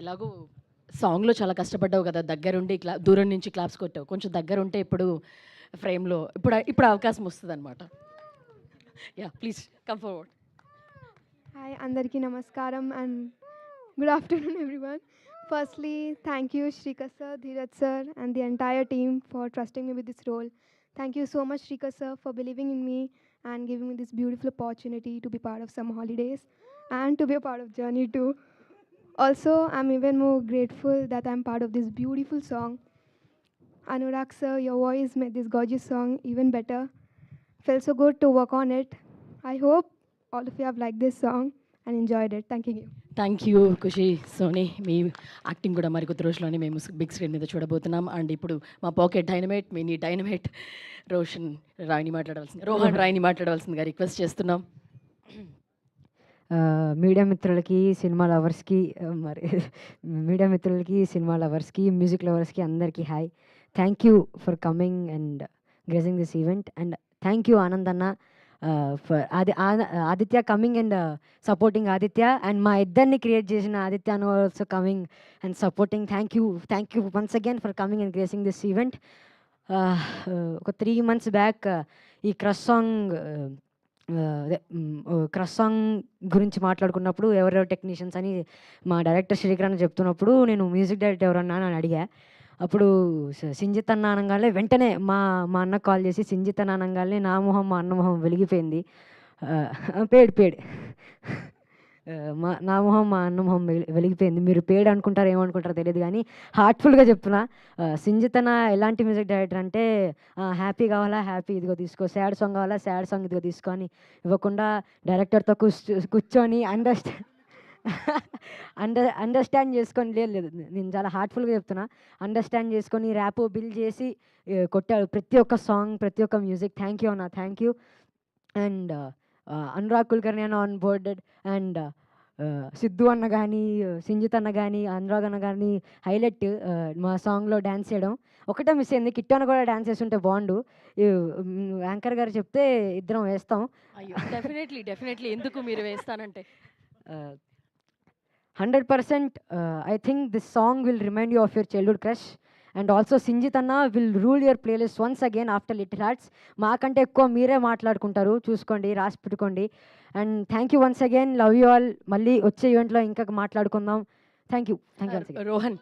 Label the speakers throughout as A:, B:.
A: ఎలాగో సాంగ్‌లో చాలా కష్టపడ్డావు కదా! దగ్గరుండి దూరం నుంచి క్లాప్స్ కొట్టావు. కొంచెం దగ్గరుంటే ఇప్పుడు ఫ్రేమ్‌లో ఇప్పుడు అవకాశం వస్తదనమాట. Yeah! Please come forward.
B: Hi అందరికీ నమస్కారం and good afternoon everyone. Firstly, thank you Shrikar sir, Dheeraj sir and the entire team for trusting me with this role. Thank you so much Shrikar sir for believing in me and giving me this beautiful opportunity to be part of Summer Holidays and to be a part of Journey too. Also, I'm even more grateful that I'm part of this beautiful song. Anurag sir, your voice made this gorgeous song even better. Felt so good to work on it. I hope all of you have liked this song and enjoyed it. Thank you.
A: Thank you Khushi, Soni. మీ acting కూడా మరికొద్ది రోజుల్లోనే మేము big screen మీద చూడబోతున్నాం. And ఇప్పుడు మా pocket dynamite, mini dynamite Rohan రాయ్ని మాట్లాడవలసిందిగా రిక్వెస్ట్ చేస్తున్నాం.
C: మీడియా మిత్రులకి, సినిమా లవర్స్‌కి మీడియా మిత్రులకి, సినిమా లవర్స్‌కి, మ్యూజిక్ లవర్స్‌కి అందరికీ hi. Thank you for coming and gracing this event and thank you Anand అన్న for Aditya coming and supporting Aditya and మా ఇద్దరిని క్రియేట్ చేసిన Aditya Anu also coming and supporting. Thank you once again for coming and gracing this event. ఒక 3 months back ఈ crush song గురించి మాట్లాడుకున్నప్పుడు ఎవరెవరు technicians అని మా డైరెక్టర్ శ్రీకర్ అన్న చెప్తున్నప్పుడు నేను మ్యూజిక్ డైరెక్టర్ ఎవరన్నా అని అడిగా. అప్పుడు సింజిత్ అన్న అనగానే వెంటనే మా అన్నకు కాల్ చేసి సింజిత్ అన్న అనగానే నా మొహం మా అన్న మొహం వెలిగిపోయింది. పేడ్ నా మొహం మా అన్న మొహం వెలిగిపోయింది. మీరు పేడ్ అనుకుంటారు ఏమనుకుంటారో తెలియదు కానీ హార్ట్ఫుల్గా చెప్తున్నా. సింజిత్ అన్న ఎలాంటి మ్యూజిక్ డైరెక్టర్ అంటే హ్యాపీ కావాలా హ్యాపీ ఇదిగో తీసుకో, సాడ్ సాంగ్ కావాలా సాడ్ సాంగ్ ఇదిగో తీసుకో అని ఇవ్వకుండా డైరెక్టర్తో కూర్చొని అండర్స్టాండ్ చేసుకొని లేదు నేను చాలా హార్ట్ఫుల్గా చెప్తున్నా. అండర్స్టాండ్ చేసుకొని ర్యాపో బిల్డ్ చేసి కొట్టాడు ప్రతి ఒక్క సాంగ్, ప్రతి ఒక్క మ్యూజిక్. థ్యాంక్ యూ అన్న, thank you. And Anurag Kulkarni అన్న ఆన్ బోర్డెడ్ అండ్ సిద్ధు అన్న కానీ, సింజిత్ అన్న కానీ, అనురాగ్ అన్న కానీ హైలైట్ మా సాంగ్లో డ్యాన్స్ చేయడం. ఒకటే మిస్ అయింది, కిట్టు అన్న కూడా డ్యాన్స్ చేస్తుంటే బాగుండు. యాంకర్ గారు చెప్తే ఇద్దరం వేస్తాం.
A: అయ్యో, డెఫినెట్లీ ఎందుకు మీరు వేస్తానంటే
C: 100% I think this song will remind you of your childhood crush and also Sinjit Anna will rule your playlist once again after Little Hearts. మాకంటే ఎక్కువ మీరే మాట్లాడుకుంటారు, చూసుకోండి, రాసి పెట్టుకోండి. And thank you once again, love you all. మళ్ళీ వచ్చే ఈవెంట్లో ఇంకా మాట్లాడుకుందాం. Thank you.
A: రోహన్,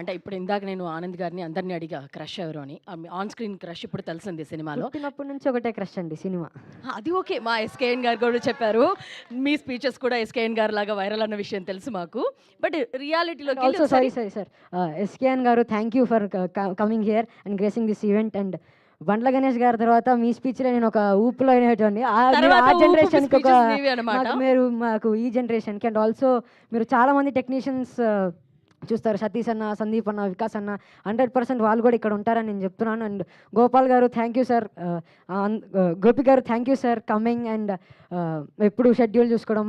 A: అంటే ఇప్పుడు ఇందాక నేను ఆనంద్ గారిని అందరినీ అడిగా క్రష్ ఎవరు అని. ఆన్ స్క్రీన్ క్రష్ ఇప్పుడు తెలిసింది సినిమాలో.
C: పుట్టినప్పటి నుంచి ఒకటే క్రష్ అండి సినిమా.
A: అది ఓకే, మా ఎస్కేఎన్ గారు కూడా చెప్పారు. మీ స్పీచెస్ కూడా ఎస్కేఎన్ గారు లాగా వైరల్ అన్న విషయం తెలుసు మాకు. బట్ రియాలిటీలో
C: సారీ సార్ ఎస్కేఎన్ గారు thank you for coming here and gracing this event. And Bandla Ganesh గారి తర్వాత మీ స్పీచ్లో నేను ఒక ఊపులో అయినటువంటి ఆ జనరేషన్కి ఒక మీరు మాకు ఈ జనరేషన్కి. అండ్ ఆల్సో మీరు చాలామంది టెక్నీషియన్స్ చూస్తారు, సతీష్ అన్న, సందీప్ అన్న, వికాస్ అన్న, 100% వాళ్ళు కూడా ఇక్కడ ఉంటారని నేను చెప్తున్నాను. అండ్ గోపాల్ గారు థ్యాంక్ యూ సార్, గోపి గారు thank you sir coming and ఎప్పుడు షెడ్యూల్ చూసుకోవడం.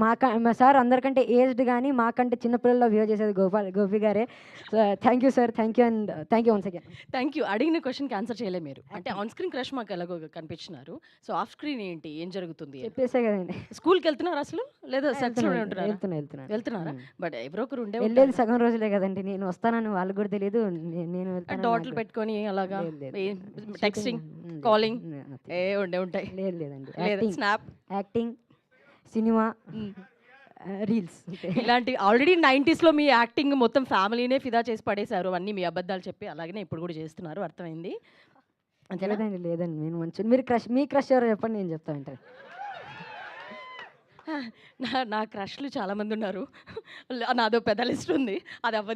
C: మా సార్ అందరికంటే ఏజ్డ్ కానీ మాకంటే చిన్నపిల్లల్లో బిహేవ్ చేసేది గోపి గారే. Thank you sir, thank you and thank you once again.
A: Thank you. అడిగిన క్వశ్చన్కి ఆన్సర్ చేయలేదు మీరు. అంటే ఆన్ స్క్రీన్ క్రష్ మాకు ఎలాగో కనిపించినారు, సో ఆఫ్ స్క్రీన్ ఏంటి, ఏం జరుగుతుంది?
C: చెప్పేసే కదండి.
A: స్కూల్కి వెళ్తున్నారు అసలు లేదా సెట్స్లోనే వెళ్తున్నారా? బట్ ఎవరో ఒకరు ఉండేది
C: సగం రోజులే కదండి, నేను వస్తానని వాళ్ళకి కూడా తెలియదు. నేను
A: డాట్లు పెట్టుకొని అలాగా టెక్స్టింగ్, కాలింగ్ ఉంటాయి.
C: లేదండి,
A: స్నాప్,
C: యాక్టింగ్, సినిమా, రీల్స్
A: ఇలాంటి. ఆల్రెడీ 90s మీ యాక్టింగ్ మొత్తం ఫ్యామిలీనే ఫిదా చేసి పడేశారు అన్నీ మీ అబద్ధాలు చెప్పి. అలాగనే ఇప్పుడు కూడా చేస్తున్నారు, అర్థమైంది.
C: లేదండి నేను మంచి. మీరు మీ క్రష్ ఎవరో చెప్పండి, నేను చెప్తా ఉంటాను.
A: నా క్రష్లు చాలామంది ఉన్నారు, నాదో పెద్ద లిస్ట్ ఉంది, అది అవ్వదు.